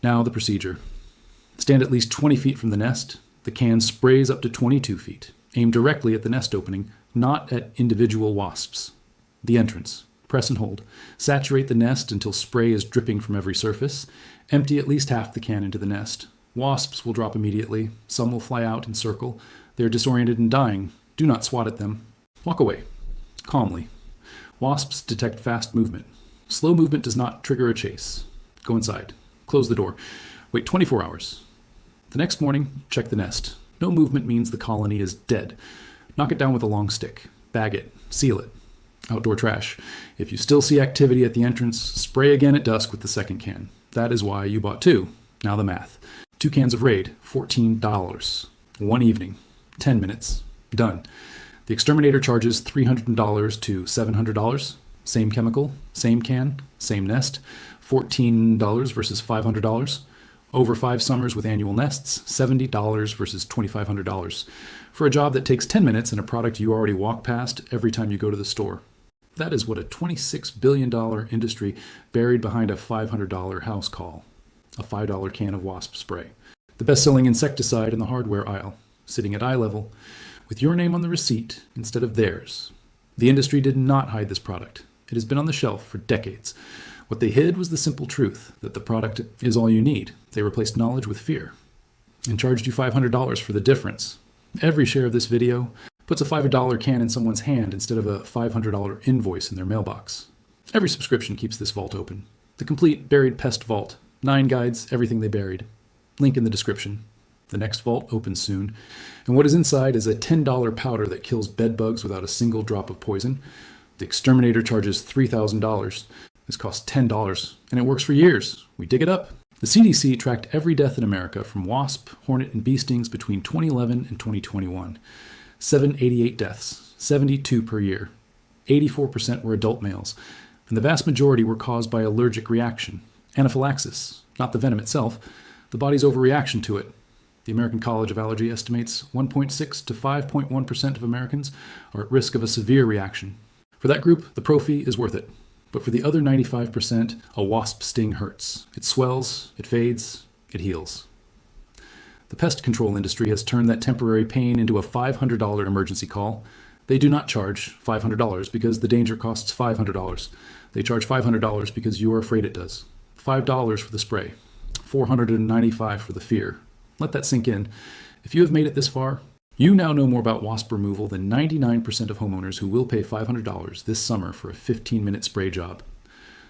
Now the procedure. Stand at least 20 feet from the nest. The can sprays up to 22 feet. Aim directly at the nest opening, not at individual wasps. The entrance. Press and hold. Saturate the nest until spray is dripping from every surface. Empty at least half the can into the nest. Wasps will drop immediately. Some will fly out and circle. They are disoriented and dying. Do not swat at them. Walk away. Calmly. Wasps detect fast movement. Slow movement does not trigger a chase. Go inside. Close the door. Wait 24 hours. The next morning, check the nest. No movement means the colony is dead. Knock it down with a long stick. Bag it. Seal it. Outdoor trash. If you still see activity at the entrance, spray again at dusk with the second can. That is why you bought two. Now the math. 2 cans of Raid, $14. One evening. 10 minutes. Done. The Exterminator charges $300 to $700. Same chemical, same can, same nest. $14 versus $500. Over 5 summers with annual nests, $70 versus $2,500. For a job that takes 10 minutes and a product you already walk past every time you go to the store. That is what a $26 billion industry buried behind a $500 house call. A $5 can of wasp spray. The best-selling insecticide in the hardware aisle, sitting at eye level, with your name on the receipt instead of theirs. The industry did not hide this product. It has been on the shelf for decades. What they hid was the simple truth that the product is all you need. They replaced knowledge with fear and charged you $500 for the difference. Every share of this video puts a $5 can in someone's hand instead of a $500 invoice in their mailbox. Every subscription keeps this vault open. The complete buried pest vault. 9 guides, everything they buried. Link in the description. The next vault opens soon, and what is inside is a $10 powder that kills bed bugs without a single drop of poison. The Exterminator charges $3,000. This costs $10, and it works for years. We dig it up. The CDC tracked every death in America from wasp, hornet, and bee stings between 2011 and 2021. 788 deaths, 72 per year. 84% were adult males, and the vast majority were caused by allergic reaction. Anaphylaxis, not the venom itself, the body's overreaction to it. The American College of Allergy estimates 1.6 to 5.1% of Americans are at risk of a severe reaction. For that group, the Prophy is worth it. But for the other 95%, a wasp sting hurts. It swells, it fades, it heals. The pest control industry has turned that temporary pain into a $500 emergency call. They do not charge $500 because the danger costs $500. They charge $500 because you are afraid it does. $5 for the spray, $495 for the fear. Let that sink in. If you have made it this far, you now know more about wasp removal than 99% of homeowners who will pay $500 this summer for a 15-minute spray job.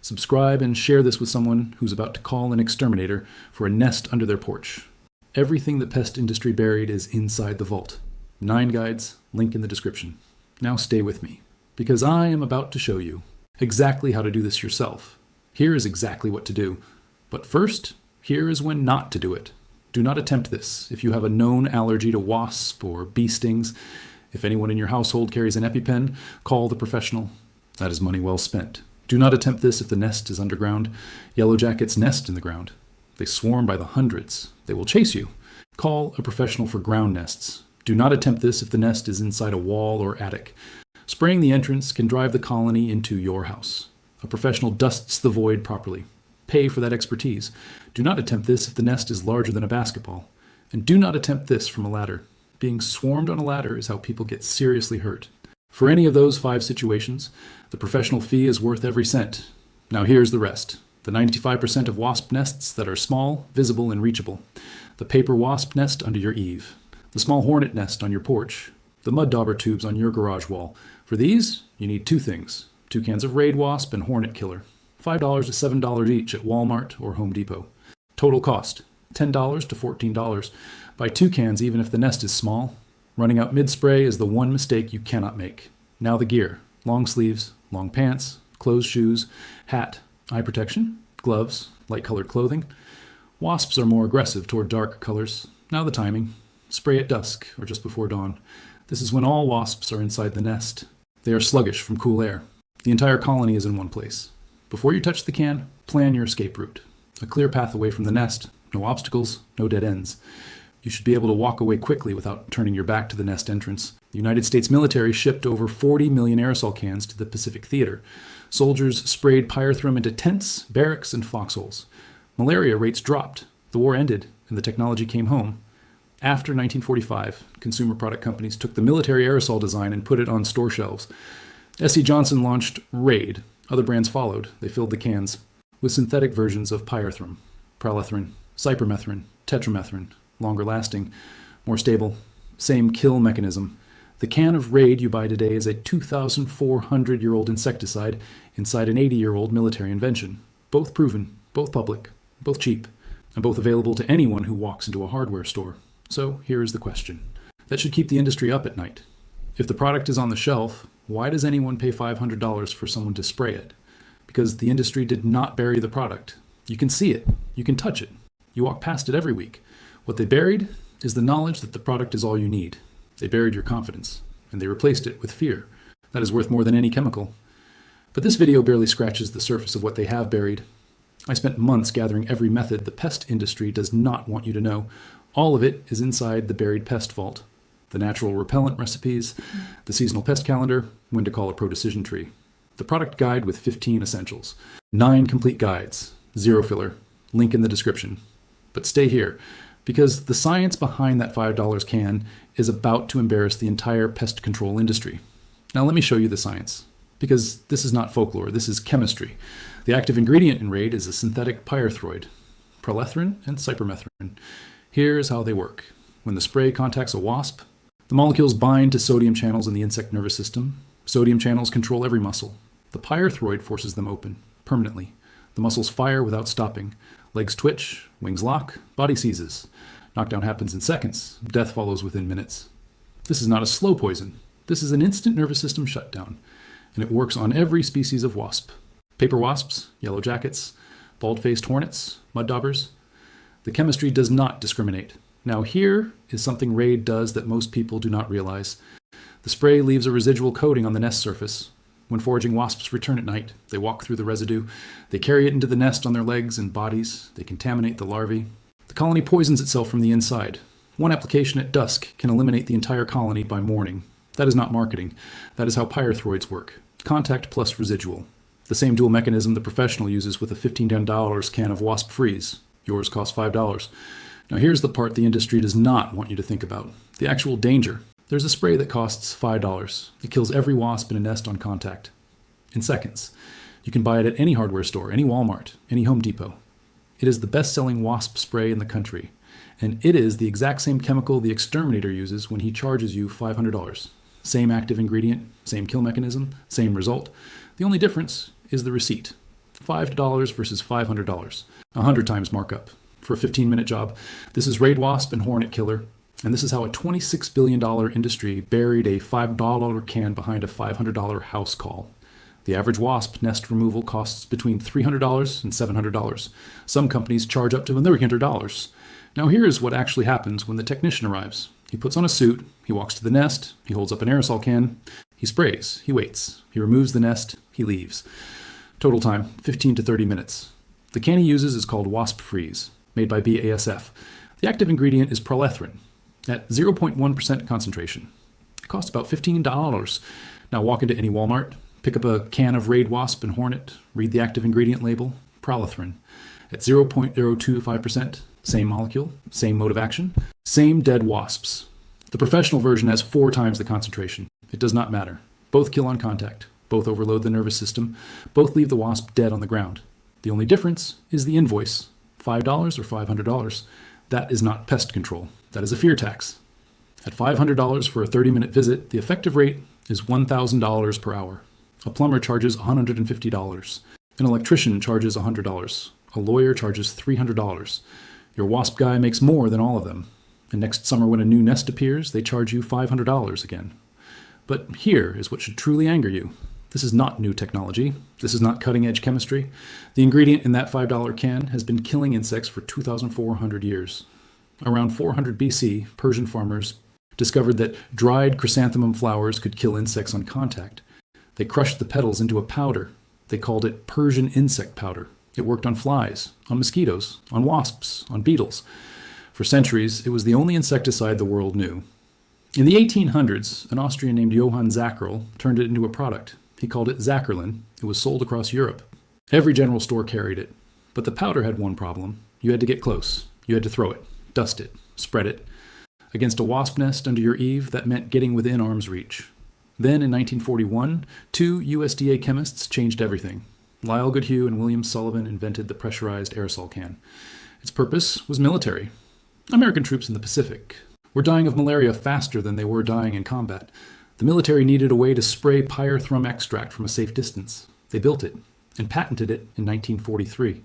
Subscribe and share this with someone who's about to call an exterminator for a nest under their porch. Everything the pest industry buried is inside the vault. 9 guides, link in the description. Now stay with me, because I am about to show you exactly how to do this yourself. Here is exactly what to do. But first, here is when not to do it. Do not attempt this if you have a known allergy to wasp or bee stings. If anyone in your household carries an EpiPen, call the professional. That is money well spent. Do not attempt this if the nest is underground. Yellow jackets nest in the ground. They swarm by the hundreds. They will chase you. Call a professional for ground nests. Do not attempt this if the nest is inside a wall or attic. Spraying the entrance can drive the colony into your house. A professional dusts the void properly. Pay for that expertise. Do not attempt this if the nest is larger than a basketball. And do not attempt this from a ladder. Being swarmed on a ladder is how people get seriously hurt. For any of those 5 situations, the professional fee is worth every cent. Now here's the rest. The 95% of wasp nests that are small, visible, and reachable. The paper wasp nest under your eave. The small hornet nest on your porch. The mud dauber tubes on your garage wall. For these, you need 2 things. 2 cans of Raid Wasp and Hornet Killer. $5 to $7 each at Walmart or Home Depot. Total cost, $10 to $14. Buy 2 cans even if the nest is small. Running out mid-spray is the one mistake you cannot make. Now the gear. Long sleeves, long pants, closed shoes, hat, eye protection, gloves, light-colored clothing. Wasps are more aggressive toward dark colors. Now the timing. Spray at dusk or just before dawn. This is when all wasps are inside the nest. They are sluggish from cool air. The entire colony is in one place. Before you touch the can, plan your escape route. A clear path away from the nest, no obstacles, no dead ends. You should be able to walk away quickly without turning your back to the nest entrance. The United States military shipped over 40 million aerosol cans to the Pacific Theater. Soldiers sprayed pyrethroid into tents, barracks, and foxholes. Malaria rates dropped. The war ended, and the technology came home. After 1945, consumer product companies took the military aerosol design and put it on store shelves. S.C. Johnson launched Raid. Other brands followed. They filled the cans with synthetic versions of pyrethrum, pyrethrin, cypermethrin, tetramethrin, longer lasting, more stable, same kill mechanism. The can of Raid you buy today is a 2,400-year-old insecticide inside an 80-year-old military invention. Both proven, both public, both cheap, and both available to anyone who walks into a hardware store. So here is the question. That should keep the industry up at night. If the product is on the shelf, why does anyone pay $500 for someone to spray it? Because the industry did not bury the product. You can see it. You can touch it. You walk past it every week. What they buried is the knowledge that the product is all you need. They buried your confidence, and they replaced it with fear. That is worth more than any chemical. But this video barely scratches the surface of what they have buried. I spent months gathering every method the pest industry does not want you to know. All of it is inside the buried pest vault. The natural repellent recipes, the seasonal pest calendar, when to call a pro-decision tree. The product guide with 15 essentials. 9 complete guides, 0 filler, link in the description. But stay here, because the science behind that $5 can is about to embarrass the entire pest control industry. Now let me show you the science, because this is not folklore, this is chemistry. The active ingredient in Raid is a synthetic pyrethroid, pyrethrin and cypermethrin. Here's how they work. When the spray contacts a wasp, the molecules bind to sodium channels in the insect nervous system. Sodium channels control every muscle. The pyrethroid forces them open, permanently. The muscles fire without stopping. Legs twitch, wings lock, body seizes. Knockdown happens in seconds. Death follows within minutes. This is not a slow poison. This is an instant nervous system shutdown. And it works on every species of wasp. Paper wasps, yellow jackets, bald-faced hornets, mud daubers. The chemistry does not discriminate. Now here is something Raid does that most people do not realize. The spray leaves a residual coating on the nest surface. When foraging wasps return at night, they walk through the residue. They carry it into the nest on their legs and bodies. They contaminate the larvae. The colony poisons itself from the inside. One application at dusk can eliminate the entire colony by morning. That is not marketing. That is how pyrethroids work. Contact plus residual. The same dual mechanism the professional uses with a $15 can of Wasp Freeze. Yours costs $5. Now here's the part the industry does not want you to think about. The actual danger. There's a spray that costs $5. It kills every wasp in a nest on contact. In seconds. You can buy it at any hardware store, any Walmart, any Home Depot. It is the best-selling wasp spray in the country. And it is the exact same chemical the Exterminator uses when he charges you $500. Same active ingredient, same kill mechanism, same result. The only difference is the receipt. $5 versus $500. 100 times markup. For a 15-minute job. This is Raid Wasp and Hornet Killer. And this is how a $26 billion industry buried a $5 can behind a $500 house call. The average wasp nest removal costs between $300 and $700. Some companies charge up to $300. Now here is what actually happens when the technician arrives. He puts on a suit, he walks to the nest, he holds up an aerosol can, he sprays, he waits, he removes the nest, he leaves. Total time, 15 to 30 minutes. The can he uses is called Wasp Freeze, made by BASF. The active ingredient is pyrethrin, at 0.1% concentration. It costs about $15. Now walk into any Walmart, pick up a can of Raid Wasp and Hornet, read the active ingredient label, pyrethrin, at 0.025%, same molecule, same mode of action, same dead wasps. The professional version has 4 times the concentration. It does not matter. Both kill on contact, both overload the nervous system, both leave the wasp dead on the ground. The only difference is the invoice, $5 or $500. That is not pest control. That is a fear tax. At $500 for a 30-minute visit, the effective rate is $1,000 per hour. A plumber charges $150. An electrician charges $100. A lawyer charges $300. Your wasp guy makes more than all of them. And next summer when a new nest appears, they charge you $500 again. But here is what should truly anger you. This is not new technology. This is not cutting-edge chemistry. The ingredient in that $5 can has been killing insects for 2,400 years. Around 400 BC, Persian farmers discovered that dried chrysanthemum flowers could kill insects on contact. They crushed the petals into a powder. They called it Persian insect powder. It worked on flies, on mosquitoes, on wasps, on beetles. For centuries, it was the only insecticide the world knew. In the 1800s, an Austrian named Johann Zackerl turned it into a product. He called it Zackerlin. It was sold across Europe. Every general store carried it. But the powder had one problem. You had to get close. You had to throw it, dust it, spread it. Against a wasp nest under your eave, that meant getting within arm's reach. Then, in 1941, two USDA chemists changed everything. Lyle Goodhue and William Sullivan invented the pressurized aerosol can. Its purpose was military. American troops in the Pacific were dying of malaria faster than they were dying in combat. The military needed a way to spray pyrethrum extract from a safe distance. They built it and patented it in 1943.